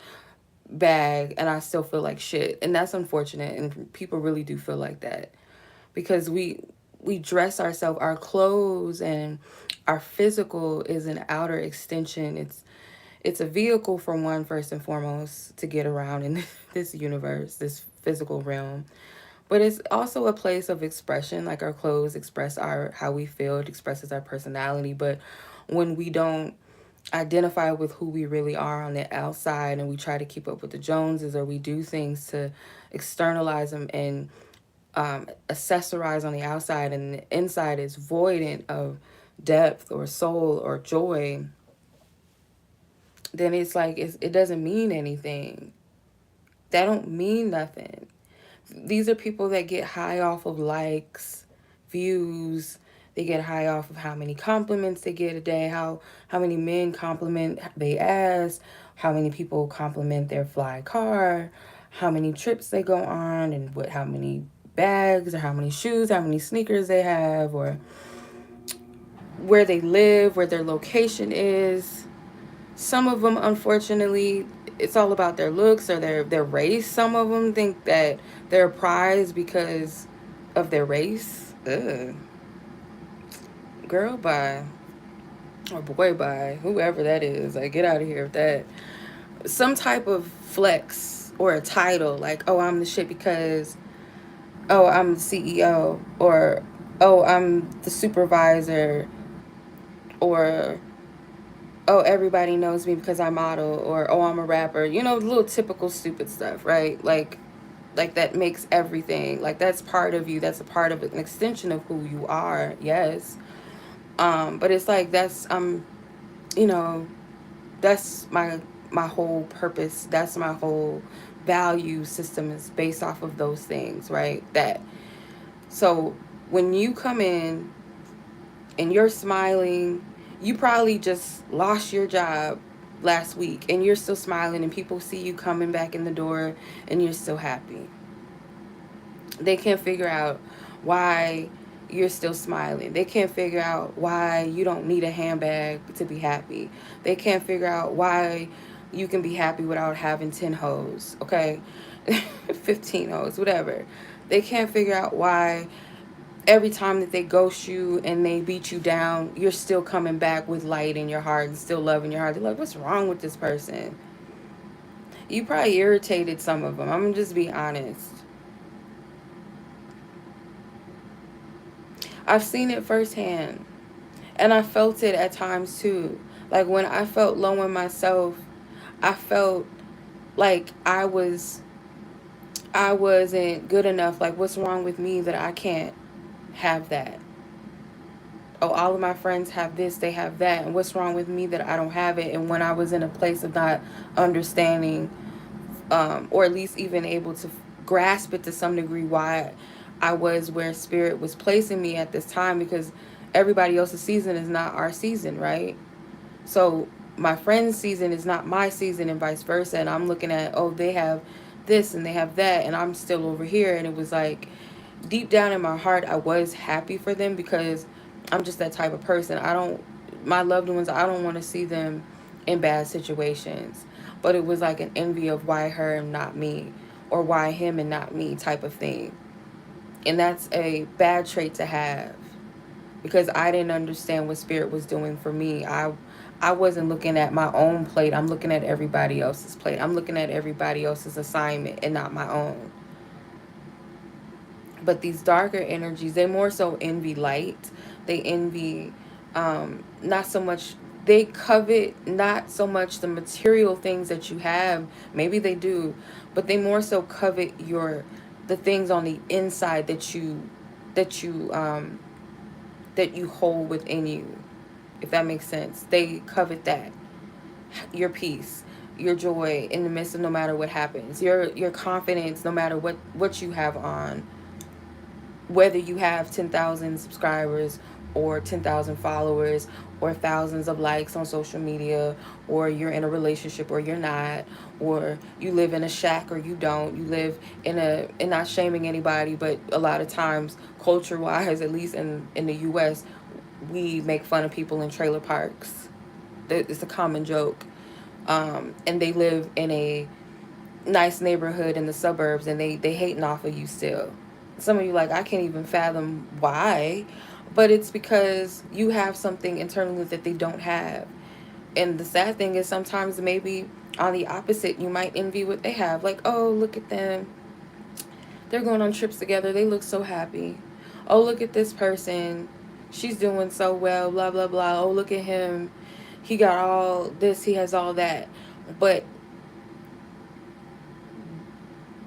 bag, and I still feel like shit. And that's unfortunate, and people really do feel like that, because we dress ourselves, our clothes and our physical is an outer extension. It's a vehicle for one, first and foremost, to get around in this universe, this physical realm. But it's also a place of expression. Like our clothes express our how we feel, it expresses our personality. But when we don't identify with who we really are on the outside, and we try to keep up with the Joneses, or we do things to externalize them and accessorize on the outside, and the inside is void of depth or soul or joy, then it's like it doesn't mean anything. That don't mean nothing. These are people that get high off of likes, views. They get high off of how many compliments they get a day, how many men compliment they ass, how many people compliment their fly car, how many trips they go on, and how many bags or how many shoes, how many sneakers they have, or where they live, where their location is. Some of them, unfortunately, it's all about their looks or their race. Some of them think that they're a prize because of their race. Ugh. Girl, bye. Or boy, bye. Whoever that is. Like, get out of here with that. Some type of flex or a title. Like, oh, I'm the shit because, oh, I'm the CEO. Or, oh, I'm the supervisor. Or, oh, everybody knows me because I model, or oh, I'm a rapper. You know, little typical stupid stuff, right? Like that makes everything, like that's part of you. That's a part of an extension of who you are. Yes. But it's like you know, that's my whole purpose. That's my whole value system is based off of those things, right? That so when you come in and you're smiling, you probably just lost your job last week and you're still smiling, and people see you coming back in the door and you're still happy. They can't figure out why you're still smiling. They can't figure out why you don't need a handbag to be happy. They can't figure out why you can be happy without having 10 hoes, okay? 15 hoes, whatever. They can't figure out why every time that they ghost you and they beat you down, you're still coming back with light in your heart and still love in your heart. They're like, what's wrong with this person? You probably irritated some of them. I'm gonna just be honest. I've seen it firsthand. And I felt it at times too. Like when I felt low in myself, I felt like I wasn't good enough. Like what's wrong with me that I can't have that? Oh, all of my friends have this, they have that, and what's wrong with me that I don't have it? And when I was in a place of not understanding, or at least even able to grasp it to some degree, why I was where spirit was placing me at this time, because everybody else's season is not our season, right? So my friend's season is not my season and vice versa. And I'm looking at, oh, they have this and they have that, and I'm still over here. And it was like deep down in my heart, I was happy for them because I'm just that type of person. My loved ones, I don't want to see them in bad situations. But it was like an envy of why her and not me, or why him and not me type of thing. And that's a bad trait to have, because I didn't understand what spirit was doing for me. I wasn't looking at my own plate. I'm looking at everybody else's plate. I'm looking at everybody else's assignment and not my own. But these darker energies, they more so envy light. They envy, not so much, they covet not so much the material things that you have. Maybe they do, but they more so covet the things on the inside that you that you hold within you, if that makes sense. They covet that. Your peace, your joy in the midst of no matter what happens, your confidence no matter what you have on, whether you have 10,000 subscribers or 10,000 followers or thousands of likes on social media, or you're in a relationship or you're not, or you live in a shack or you don't, you live and not shaming anybody, but a lot of times culture wise, at least in the US, we make fun of people in trailer parks. It's a common joke. And they live in a nice neighborhood in the suburbs, and they hating off of you still. Some of you like, I can't even fathom why, but it's because you have something internally that they don't have. And the sad thing is sometimes maybe on the opposite, you might envy what they have. Like, oh, look at them. They're going on trips together. They look so happy. Oh, look at this person. She's doing so well, blah, blah, blah. Oh, look at him. He got all this, he has all that. But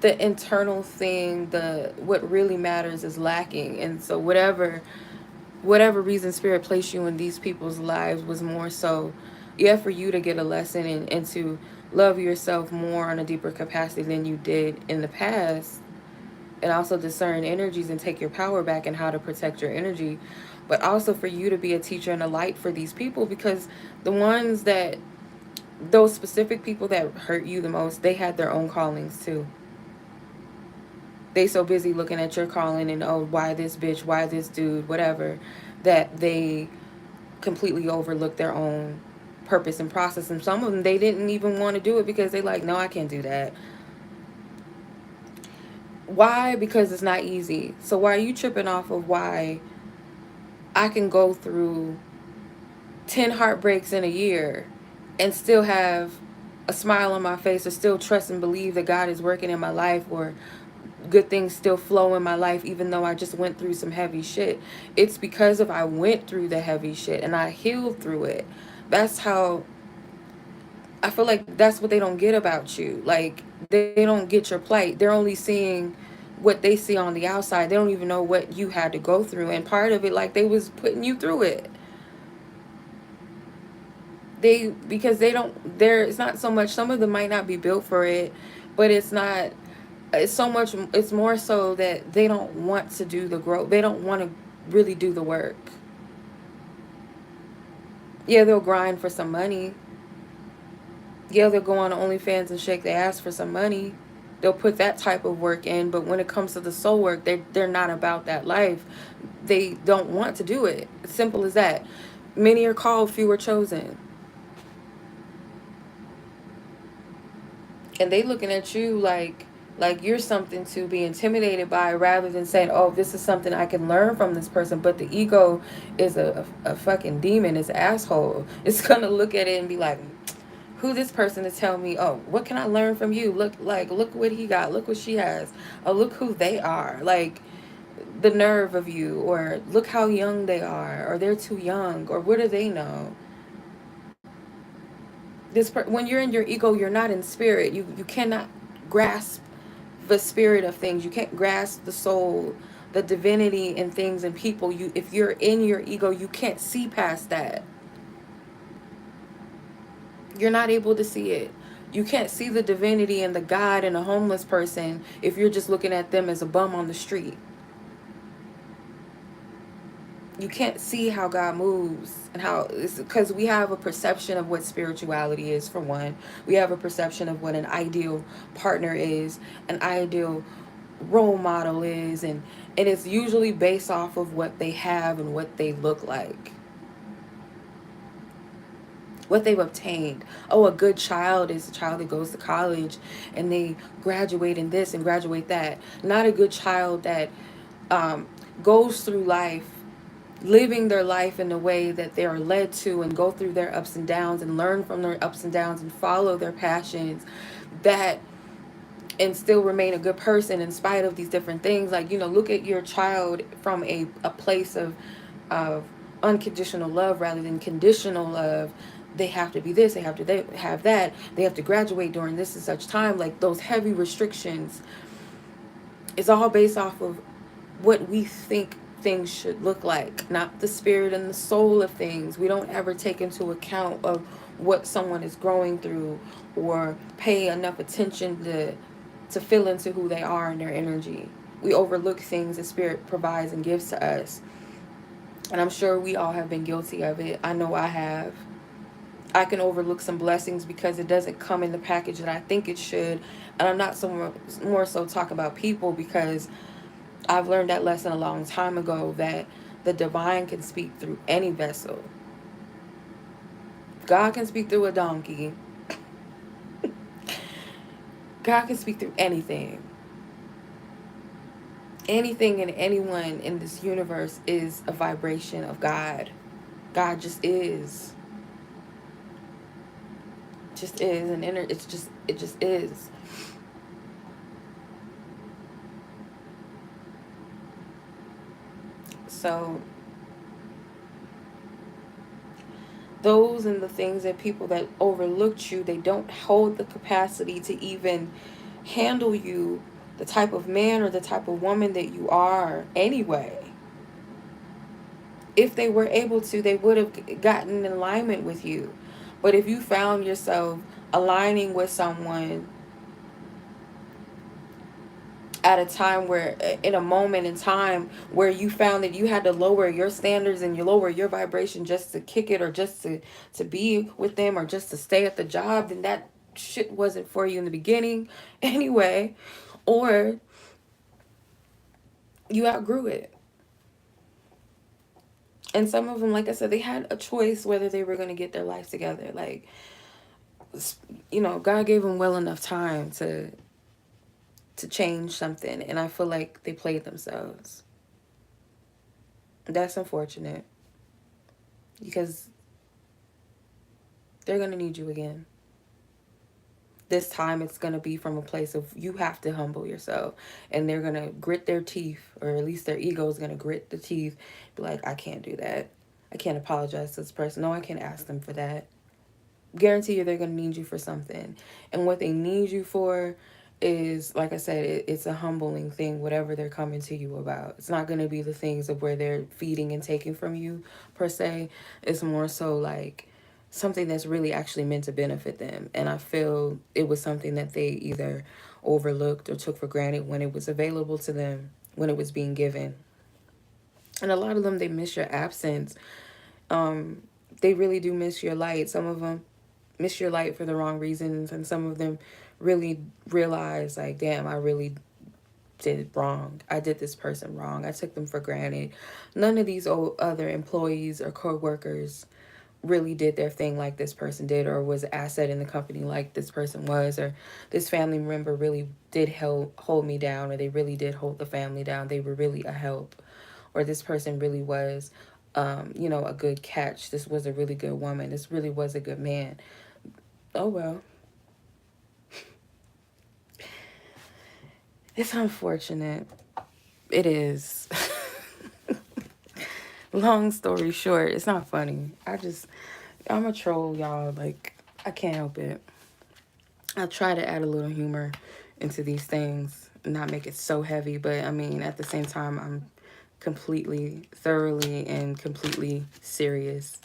the internal thing, the what really matters is lacking. And so whatever reason spirit placed you in these people's lives was more so, yeah, for you to get a lesson and to love yourself more on a deeper capacity than you did in the past, and also discern energies and take your power back and how to protect your energy, but also for you to be a teacher and a light for these people, because the ones that, those specific people that hurt you the most, they had their own callings too. They so busy looking at your calling and, oh, why this bitch, why this dude, whatever, that they completely overlook their own purpose and process. And some of them, they didn't even want to do it because they like, no, I can't do that. Why? Because it's not easy. So why are you tripping off of why I can go through 10 heartbreaks in a year and still have a smile on my face, or still trust and believe that God is working in my life, or good things still flow in my life even though I just went through some heavy shit? It's because of I went through the heavy shit and I healed through it. That's how I feel like that's what they don't get about you. Like, they don't get your plight. They're only seeing what they see on the outside. They don't even know what you had to go through. And part of it, like, they was putting you through it. Because they don't, there, it's not so much, some of them might not be built for it, but it's not, it's so much, it's more so that they don't want to do the growth. They don't want to really do the work. Yeah, they'll grind for some money. Yeah, they'll go on OnlyFans and shake their ass for some money. They'll put that type of work in, but when it comes to the soul work, they're not about that life. They don't want to do it. It's simple as that. Many are called, few are chosen. And they looking at you like you're something to be intimidated by, rather than saying, oh, this is something I can learn from this person. But the ego is a fucking demon. It's an asshole. It's gonna look at it and be like, who this person to tell me, oh, what can I learn from you? Look what he got, look what she has, oh, look who they are. Like, the nerve of you, or look how young they are, or they're too young, or what do they know? When you're in your ego, you're not in spirit. You cannot grasp the spirit of things. You can't grasp the soul, the divinity in things and people. You, if you're in your ego, you can't see past that. You're not able to see it. You can't see the divinity and the God in a homeless person if you're just looking at them as a bum on the street. You can't see how God moves, and how it's because we have a perception of what spirituality is. For one, we have a perception of what an ideal partner is, an ideal role model is, and it's usually based off of what they have and what they look like, what they've obtained. Oh, a good child is a child that goes to college and they graduate in this and graduate that. Not a good child that um, goes through life living their life in a way that they are led to, and go through their ups and downs and learn from their ups and downs and follow their passions, that and still remain a good person in spite of these different things. Like, look at your child from a place of unconditional love rather than conditional love. They have to be this, they have that, they have to graduate during this and such time. Like, those heavy restrictions, it's all based off of what we think things should look like, not the spirit and the soul of things. We don't ever take into account of what someone is growing through, or pay enough attention to feel into who they are and their energy. We overlook things that spirit provides and gives to us. And I'm sure we all have been guilty of it. I know I have. I can overlook some blessings because it doesn't come in the package that I think it should. And I'm not so more so talking about people, because I've learned that lesson a long time ago, that the divine can speak through any vessel. God can speak through a donkey. God can speak through anything. Anything and anyone in this universe is a vibration of God. God just is. Just is. And it just is. So those and the things that people that overlooked you, they don't hold the capacity to even handle you, the type of man or the type of woman that you are anyway. If they were able to, they would have gotten in alignment with you. But if you found yourself aligning with someone at a time where, in a moment in time where you found that you had to lower your standards and you lower your vibration just to kick it, or just to be with them, or just to stay at the job, then that shit wasn't for you in the beginning anyway. Or you outgrew it. And some of them, like I said, they had a choice whether they were going to get their life together. Like, God gave them well enough time to change something, and I feel like they played themselves. That's unfortunate, because they're going to need you again. This time it's going to be from a place of you have to humble yourself, and they're going to grit their teeth, or at least their ego is going to grit the teeth, be like, I can't do that. I can't apologize to this person. No, I can't ask them for that. Guarantee you they're going to need you for something. And what they need you for is, like I said, it's a humbling thing, whatever they're coming to you about. It's not going to be the things of where they're feeding and taking from you, per se. It's more so like something that's really actually meant to benefit them. And I feel it was something that they either overlooked or took for granted when it was available to them, when it was being given. And a lot of them, they miss your absence. They really do miss your light. Some of them miss your light for the wrong reasons, and some of them really realize, like, damn, I really did wrong. I did this person wrong. I took them for granted. None of these other employees or co-workers really did their thing like this person did, or was an asset in the company like this person was, or this family member really did hold me down, or they really did hold the family down. They were really a help, or this person really was a good catch. This was a really good woman. This really was a good man. Oh, well. It's unfortunate. It is. Long story short, it's not funny. I'm a troll, y'all. Like, I can't help it. I try to add a little humor into these things, not make it so heavy, but I mean, at the same time, I'm completely, thoroughly, and completely serious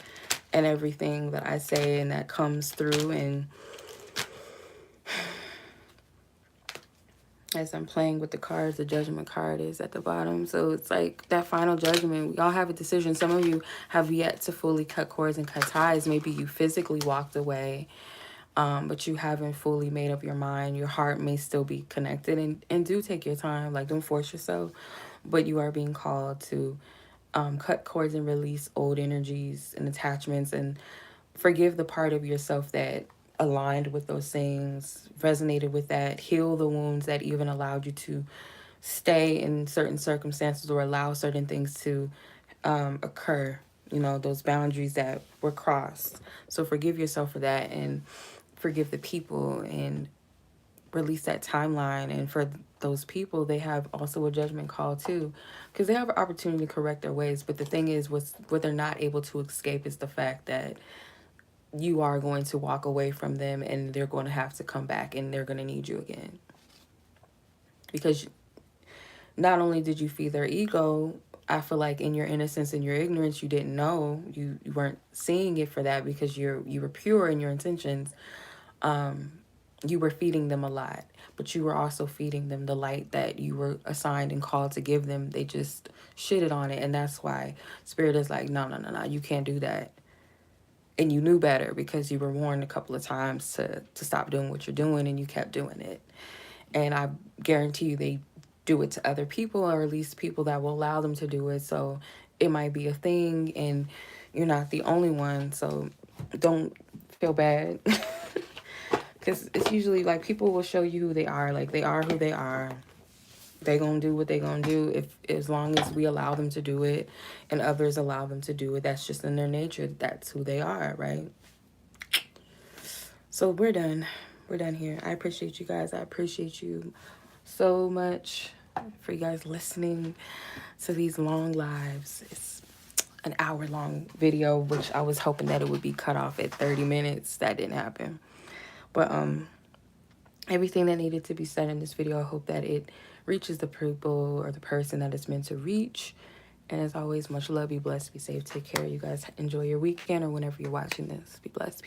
in everything that I say and that comes through. And as I'm playing with the cards, the judgment card is at the bottom. So it's like that final judgment. We all have a decision. Some of you have yet to fully cut cords and cut ties. Maybe you physically walked away, but you haven't fully made up your mind. Your heart may still be connected, and do take your time. Like, don't force yourself, but you are being called to cut cords and release old energies and attachments, and forgive the part of yourself that aligned with those things, resonated with that, heal the wounds that even allowed you to stay in certain circumstances or allow certain things to occur, those boundaries that were crossed. So forgive yourself for that, and forgive the people, and release that timeline. And for those people, they have also a judgment call too, because they have an opportunity to correct their ways. But the thing is, what they're not able to escape is the fact that you are going to walk away from them, and they're going to have to come back, and they're going to need you again. Because not only did you feed their ego, I feel like in your innocence and your ignorance, you didn't know, you weren't seeing it for that, because you were pure in your intentions. You were feeding them a lot, but you were also feeding them the light that you were assigned and called to give them. They just shitted on it, and that's why Spirit is like, no, no, no, no, you can't do that. And you knew better, because you were warned a couple of times to stop doing what you're doing, and you kept doing it. And I guarantee you they do it to other people, or at least people that will allow them to do it. So it might be a thing, and you're not the only one. So don't feel bad. Because it's usually like people will show you who they are. Like, they are who they are. They gonna do what they gonna do, as long as we allow them to do it and others allow them to do it. That's just in their nature. That's who they are, right? So we're done. We're done here. I appreciate you guys. I appreciate you so much. for you guys listening to these long lives. It's an hour-long video, which I was hoping that it would be cut off at 30 minutes. That didn't happen. But everything that needed to be said in this video, I hope that it reaches the people or the person that it's meant to reach. And as always, much love. Be blessed. Be safe. Take care. You guys enjoy your weekend or whenever you're watching this. Be blessed.